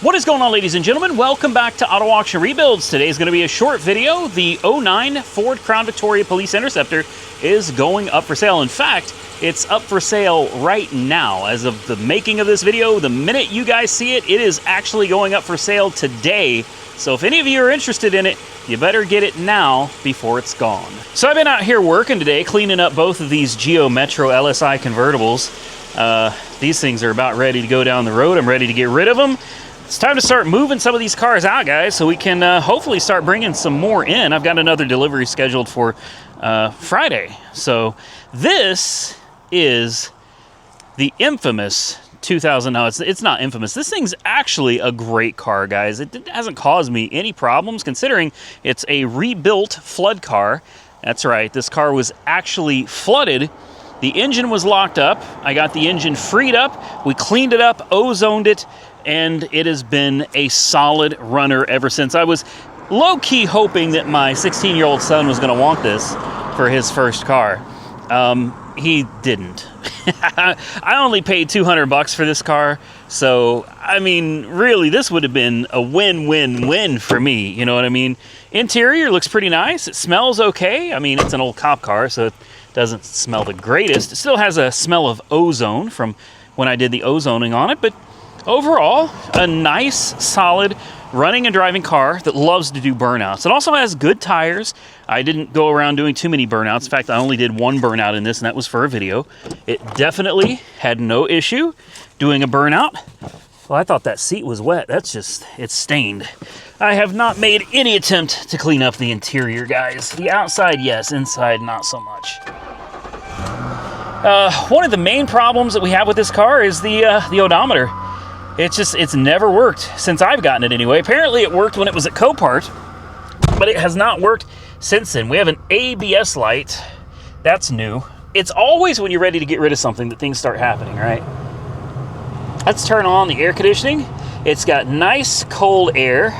What is going on, ladies and gentlemen? Welcome back to Auto Auction Rebuilds. Today is going to be a short video. The '09 Ford Crown Victoria Police Interceptor is going up for sale. In fact, it's up for sale right now. As of the making of this video, the minute you guys see it, it is actually going up for sale today. So if any of you are interested in it, you better get it now before it's gone. So I've been out here working today, cleaning up both of these Geo Metro LSI convertibles. These things are about ready to go down the road. I'm ready to get rid of them. It's time to start moving some of these cars out, guys, so we can hopefully start bringing some more in. I've got another delivery scheduled for Friday. So this is the infamous 2000. No, it's not infamous. This thing's actually a great car, guys. It hasn't caused me any problems considering it's a rebuilt flood car. That's right. This car was actually flooded. The engine was locked up. I got the engine freed up. We cleaned it up, ozoned it, and it has been a solid runner ever since. I was low-key hoping that my 16-year-old son was going to want this for his first car. He didn't. I only paid $200 for this car, so I mean, really, this would have been a win-win-win for me. You know what I mean? Interior looks pretty nice. It smells okay. I mean, it's an old cop car, so it doesn't smell the greatest. It still has a smell of ozone from when I did the ozoning on it, but overall, a nice, solid running and driving car that loves to do burnouts. It also has good tires. I didn't go around doing too many burnouts. In fact, I only did one burnout in this, and that was for a video. It definitely had no issue doing a burnout. Well, I thought that seat was wet. That's just, it's stained. I have not made any attempt to clean up the interior, guys. The outside, yes. Inside, not so much. One of the main problems that we have with this car is the odometer. It's never worked since I've gotten it anyway. Apparently it worked when it was at Copart, but it has not worked since then. We have an ABS light. That's new. It's always when you're ready to get rid of something that things start happening, right? Let's turn on the air conditioning. It's got nice cold air.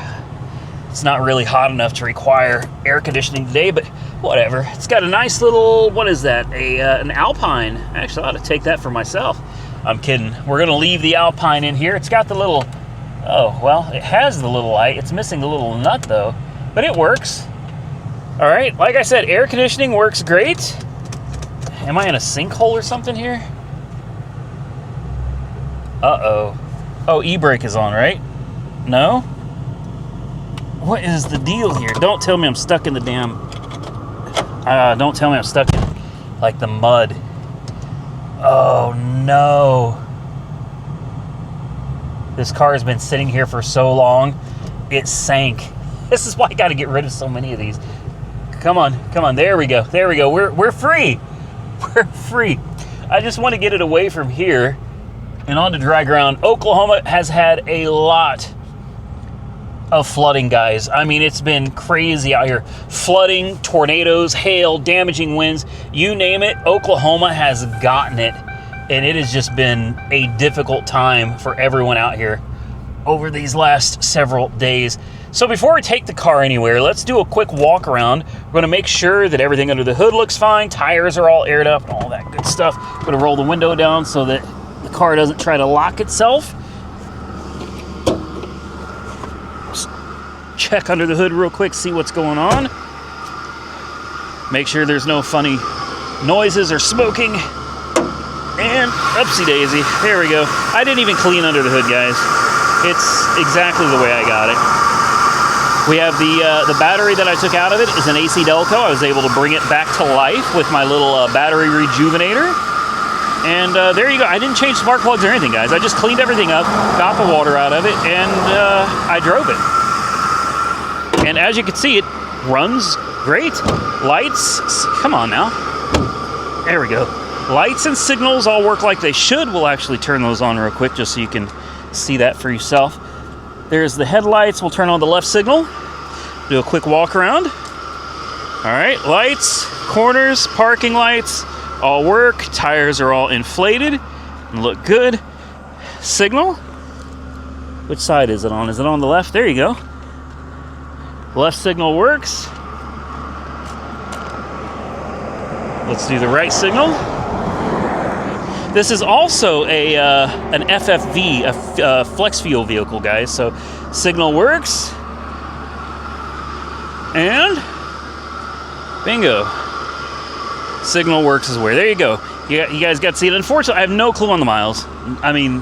It's not really hot enough to require air conditioning today, but whatever. It's got a nice little, what is that? An Alpine. Actually, I ought to take that for myself. I'm kidding. We're going to leave the Alpine in here. It's got the little, oh, well, it has the little light. It's missing the little nut, though, but it works. All right, like I said, air conditioning works great. Am I in a sinkhole or something here? Uh-oh. Oh, e-brake is on, right? No? What is the deal here? Don't tell me I'm stuck in the damn, don't tell me I'm stuck in, like, the mud. Oh no. This car has been sitting here for so long, it sank. This is why I gotta get rid of so many of these. Come on, come on, there we go, there we go. We're free. We're free. I just want to get it away from here and onto dry ground. Oklahoma has had a lot of flooding, guys. I mean, it's been crazy out here. Flooding, tornadoes, hail, damaging winds, you name it, Oklahoma has gotten it. And it has just been a difficult time for everyone out here over these last several days. So before we take the car anywhere, let's do a quick walk around. We're going to make sure that everything under the hood looks fine, tires are all aired up, all that good stuff. I'm going to roll the window down so that the car doesn't try to lock itself. Check under the hood real quick, see what's going on. Make sure there's no funny noises or smoking. And upsie daisy, there we go. I didn't even clean under the hood, guys. It's exactly the way I got it. We have the battery that I took out of it is an AC Delco. I was able to bring it back to life with my little battery rejuvenator. And there you go. I didn't change spark plugs or anything, guys. I just cleaned everything up, got the water out of it, and I drove it. And as you can see, it runs great. Lights, come on now. There we go. Lights and signals all work like they should. We'll actually turn those on real quick just so you can see that for yourself. There's the headlights. We'll turn on the left signal. Do a quick walk around. All right, lights, corners, parking lights, all work. Tires are all inflated and look good. Signal. Which side is it on? Is it on the left? There you go. Left signal works. Let's do the right signal. This is also an FFV, a flex fuel vehicle, guys. So signal works, and bingo. Signal works as well. There you go. You guys got to see it. Unfortunately, I have no clue on the miles. I mean,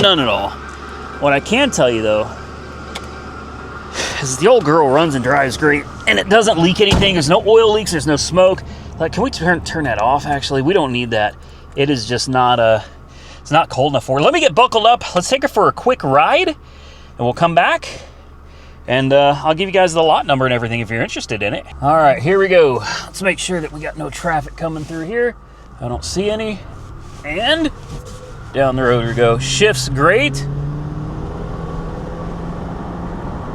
none at all. What I can tell you, though, is the old girl runs and drives great, and it doesn't leak anything. There's no oil leaks. There's no smoke. Like, can we turn that off, actually? We don't need that. It is just not, it's not cold enough for it. Let me get buckled up. Let's take her for a quick ride, and we'll come back, and I'll give you guys the lot number and everything if you're interested in it. All right, here we go. Let's make sure that we got no traffic coming through here. I don't see any. And down the road we go. Shifts great.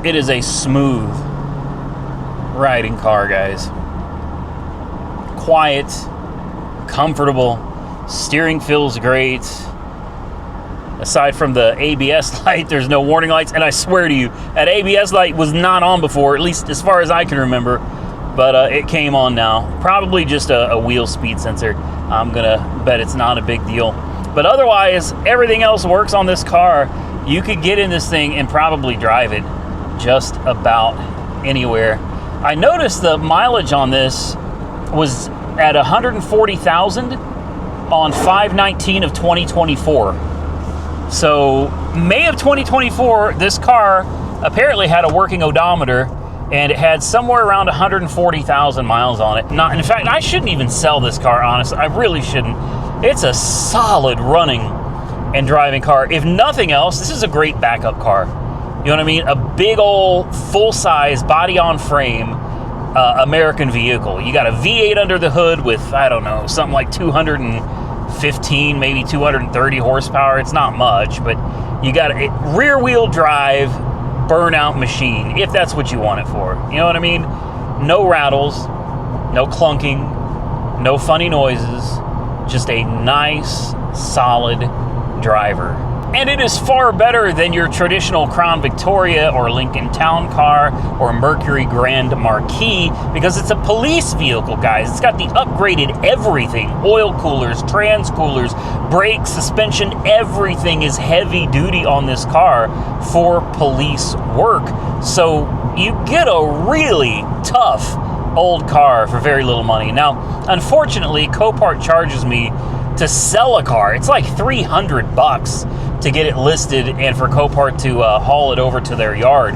It is a smooth riding car, guys. Quiet, comfortable, steering feels great. Aside from the ABS light, there's no warning lights, and I swear to you, that ABS light was not on before, at least as far as I can remember, but it came on now. Probably just a wheel speed sensor. I'm gonna bet it's not a big deal. But otherwise, everything else works on this car. You could get in this thing and probably drive it just about anywhere. I noticed the mileage on this was at 140,000 on 5/19 of 2024. So May of 2024, this car apparently had a working odometer, and it had somewhere around 140,000 miles on it. Not, in fact, I shouldn't even sell this car, honestly. I really shouldn't. It's a solid running and driving car. If nothing else, this is a great backup car. You know what I mean? A big old full-size body-on-frame American vehicle. You got a V8 under the hood with, I don't know, something like 215, maybe 230 horsepower. It's not much, but you got a rear-wheel drive burnout machine, if that's what you want it for. You know what I mean? No rattles, no clunking, no funny noises, just a nice, solid driver. And it is far better than your traditional Crown Victoria or Lincoln Town Car or Mercury Grand Marquis, because it's a police vehicle, guys. It's got the upgraded everything. Oil coolers, trans coolers, brakes, suspension, everything is heavy duty on this car for police work. So you get a really tough old car for very little money. Now, unfortunately, Copart charges me to sell a car. It's like $300 to get it listed and for Copart to haul it over to their yard.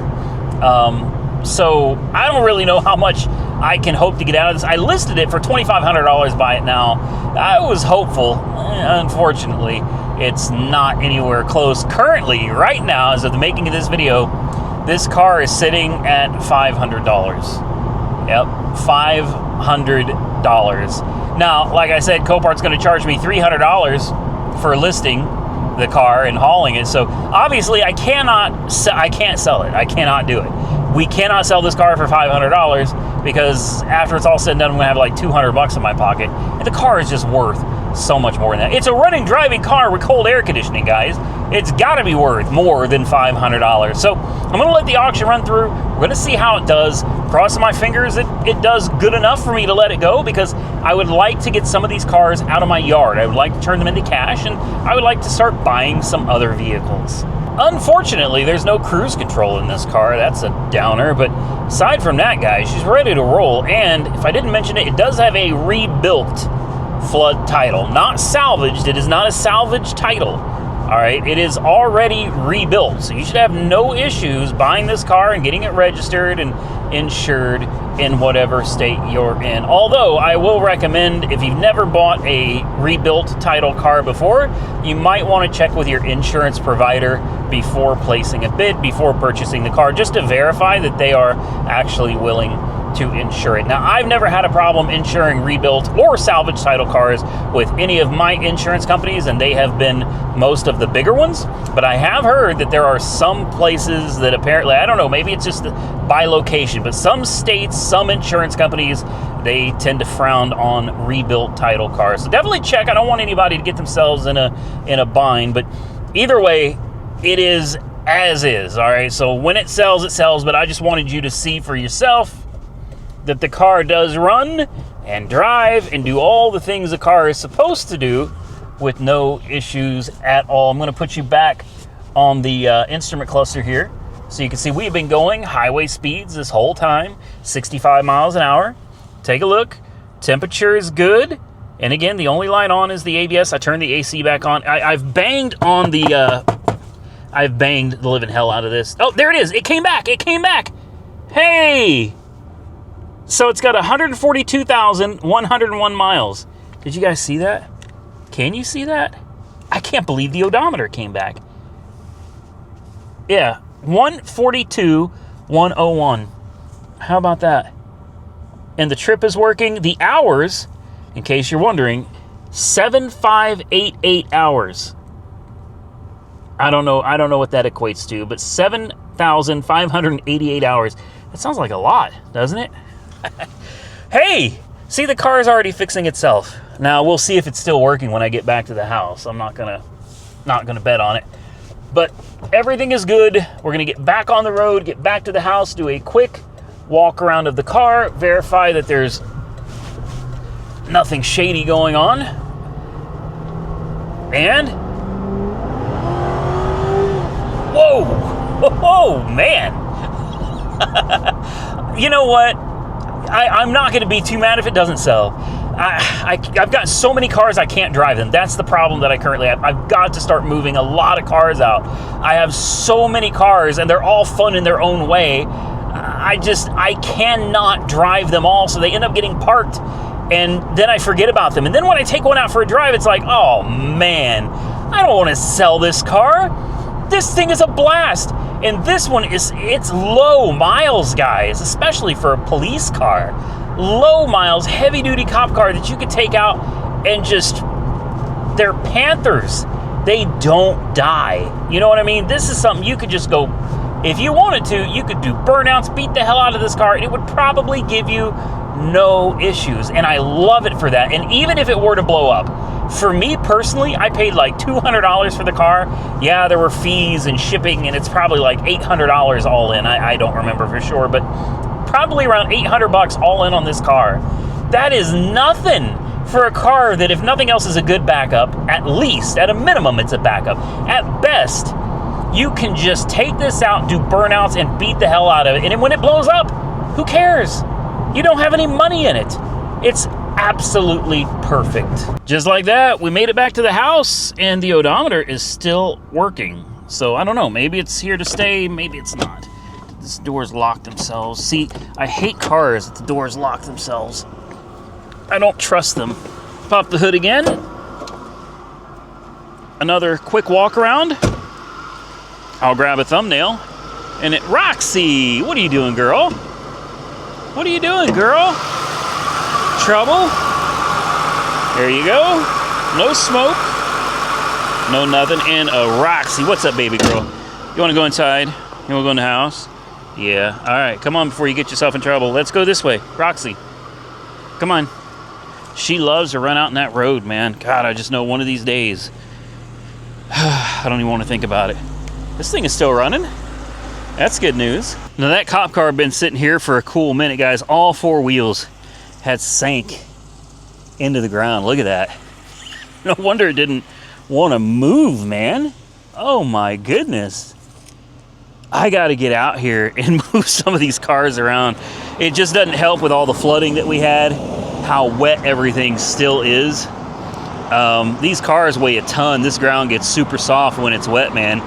So I don't really know how much I can hope to get out of this. I listed it for $2,500 by it now. I was hopeful. Unfortunately, it's not anywhere close. Currently, right now, as of the making of this video, this car is sitting at $500. Yep, $500. Now, like I said, Copart's going to charge me $300 for listing the car and hauling it. So obviously, I can't sell it. I cannot do it. We cannot sell this car for $500 because after it's all said and done, I'm going to have like $200 in my pocket. And the car is just worth so much more than that. It's a running, driving car with cold air conditioning, guys. It's got to be worth more than $500. So I'm going to let the auction run through. We're going to see how it does. Crossing my fingers that it does good enough for me to let it go, because I would like to get some of these cars out of my yard. I would like to turn them into cash, and I would like to start buying some other vehicles. Unfortunately, there's no cruise control in this car. That's a downer, but aside from that, guys, she's ready to roll. And if I didn't mention it, it does have a rebuilt flood title, not salvaged. It is not a salvage title. All right, it is already rebuilt, so you should have no issues buying this car and getting it registered and insured in whatever state you're in. Although I will recommend, if you've never bought a rebuilt title car before, you might want to check with your insurance provider before placing a bid, before purchasing the car, just to verify that they are actually willing to insure it. Now, I've never had a problem insuring rebuilt or salvage title cars with any of my insurance companies, and they have been most of the bigger ones. But I have heard that there are some places that apparently, I don't know, maybe it's just by location, but some states, some insurance companies, they tend to frown on rebuilt title cars. So definitely check. I don't want anybody to get themselves in a bind, but either way, it is as is. All right, so when it sells, but I just wanted you to see for yourself that the car does run and drive and do all the things a car is supposed to do with no issues at all. I'm going to put you back on the instrument cluster here so you can see we've been going highway speeds this whole time, 65 miles an hour. Take a look. Temperature is good. And again, the only light on is the ABS. I turned the AC back on. I've banged on the... I've banged the living hell out of this. Oh, there it is. It came back. It came back. Hey! So it's got 142,101 miles. Did you guys see that? Can you see that? I can't believe the odometer came back. Yeah, 142,101. How about that? And the trip is working. The hours, in case you're wondering, 7,588 hours. I don't know what that equates to, but 7,588 hours. That sounds like a lot, doesn't it? Hey, see, the car is already fixing itself. Now we'll see if it's still working when I get back to the house. I'm not gonna bet on it. But everything is good. We're gonna get back on the road, get back to the house, do a quick walk around of the car, verify that there's nothing shady going on. And whoa, man. You know what? I'm not going to be too mad if it doesn't sell. I've got so many cars I can't drive them. That's the problem that I currently have. I've got to start moving a lot of cars out. I have so many cars, and they're all fun in their own way. I cannot drive them all, so they end up getting parked, and then I forget about them. And then when I take one out for a drive, it's like, oh man, I don't want to sell this car. This thing is a blast. And this one it's low miles, guys, especially for a police car. Low miles, heavy duty cop car that you could take out and just, they're Panthers. They don't die. You know what I mean? This is something you could just go, if you wanted to, you could do burnouts, beat the hell out of this car, and it would probably give you no issues. And I love it for that. And even if it were to blow up, for me personally, I paid like $200 for the car. Yeah, there were fees and shipping, and it's probably like $800 all in. I don't remember for sure, but probably around $800 all in on this car. That is nothing for a car that, if nothing else, is a good backup. At least, at a minimum, it's a backup. At best, you can just take this out, do burnouts, and beat the hell out of it. And when it blows up, who cares? You don't have any money in it. It's absolutely perfect. Just like that, we made it back to the house, and the odometer is still working. So I don't know, maybe it's here to stay, maybe it's not. These doors lock themselves. See, I hate cars that the doors lock themselves. I don't trust them. Pop the hood again. Another quick walk around. I'll grab a thumbnail. And Roxy, what are you doing, girl? What are you doing, girl? Trouble? There you go. No smoke. No nothing. And a Roxy. What's up, baby girl? You want to go inside? You want to go in the house? Yeah. All right. Come on before you get yourself in trouble. Let's go this way. Roxy. Come on. She loves to run out in that road, man. God, I just know one of these days. I don't even want to think about it. This thing is still running. That's good news. Now that cop car had been sitting here for a cool minute, guys. All four wheels had sank into the ground. Look at that. No wonder it didn't want to move, man. Oh my goodness. I got to get out here and move some of these cars around. It just doesn't help with all the flooding that we had, how wet everything still is. These cars weigh a ton. This ground gets super soft when it's wet, man.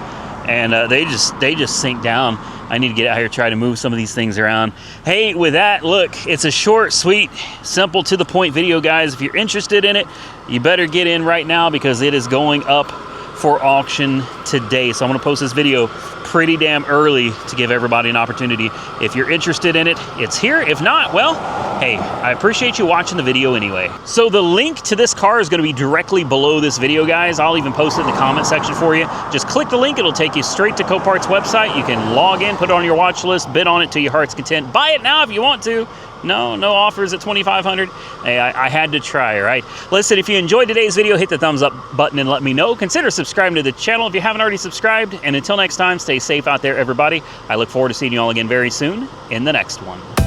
And they just sink down. I need to get out here, try to move some of these things around. Hey, with that, look, it's a short, sweet, simple, to the point video, guys. If you're interested in it, you better get in right now because it is going up for auction today. So I'm gonna post this video pretty damn early to give everybody an opportunity. If you're interested in it, it's here. If not, well, hey, I appreciate you watching the video anyway. So the link to this car is gonna be directly below this video, guys. I'll even post it in the comment section for you. Just click the link, it'll take you straight to Copart's website. You can log in, put it on your watch list, bid on it to your heart's content. Buy it now if you want to. No offers at $2,500. Hey, I had to try, right? Listen, if you enjoyed today's video, hit the thumbs up button and let me know. Consider subscribing to the channel if you haven't already subscribed. And until next time, stay safe out there, everybody. I look forward to seeing you all again very soon in the next one.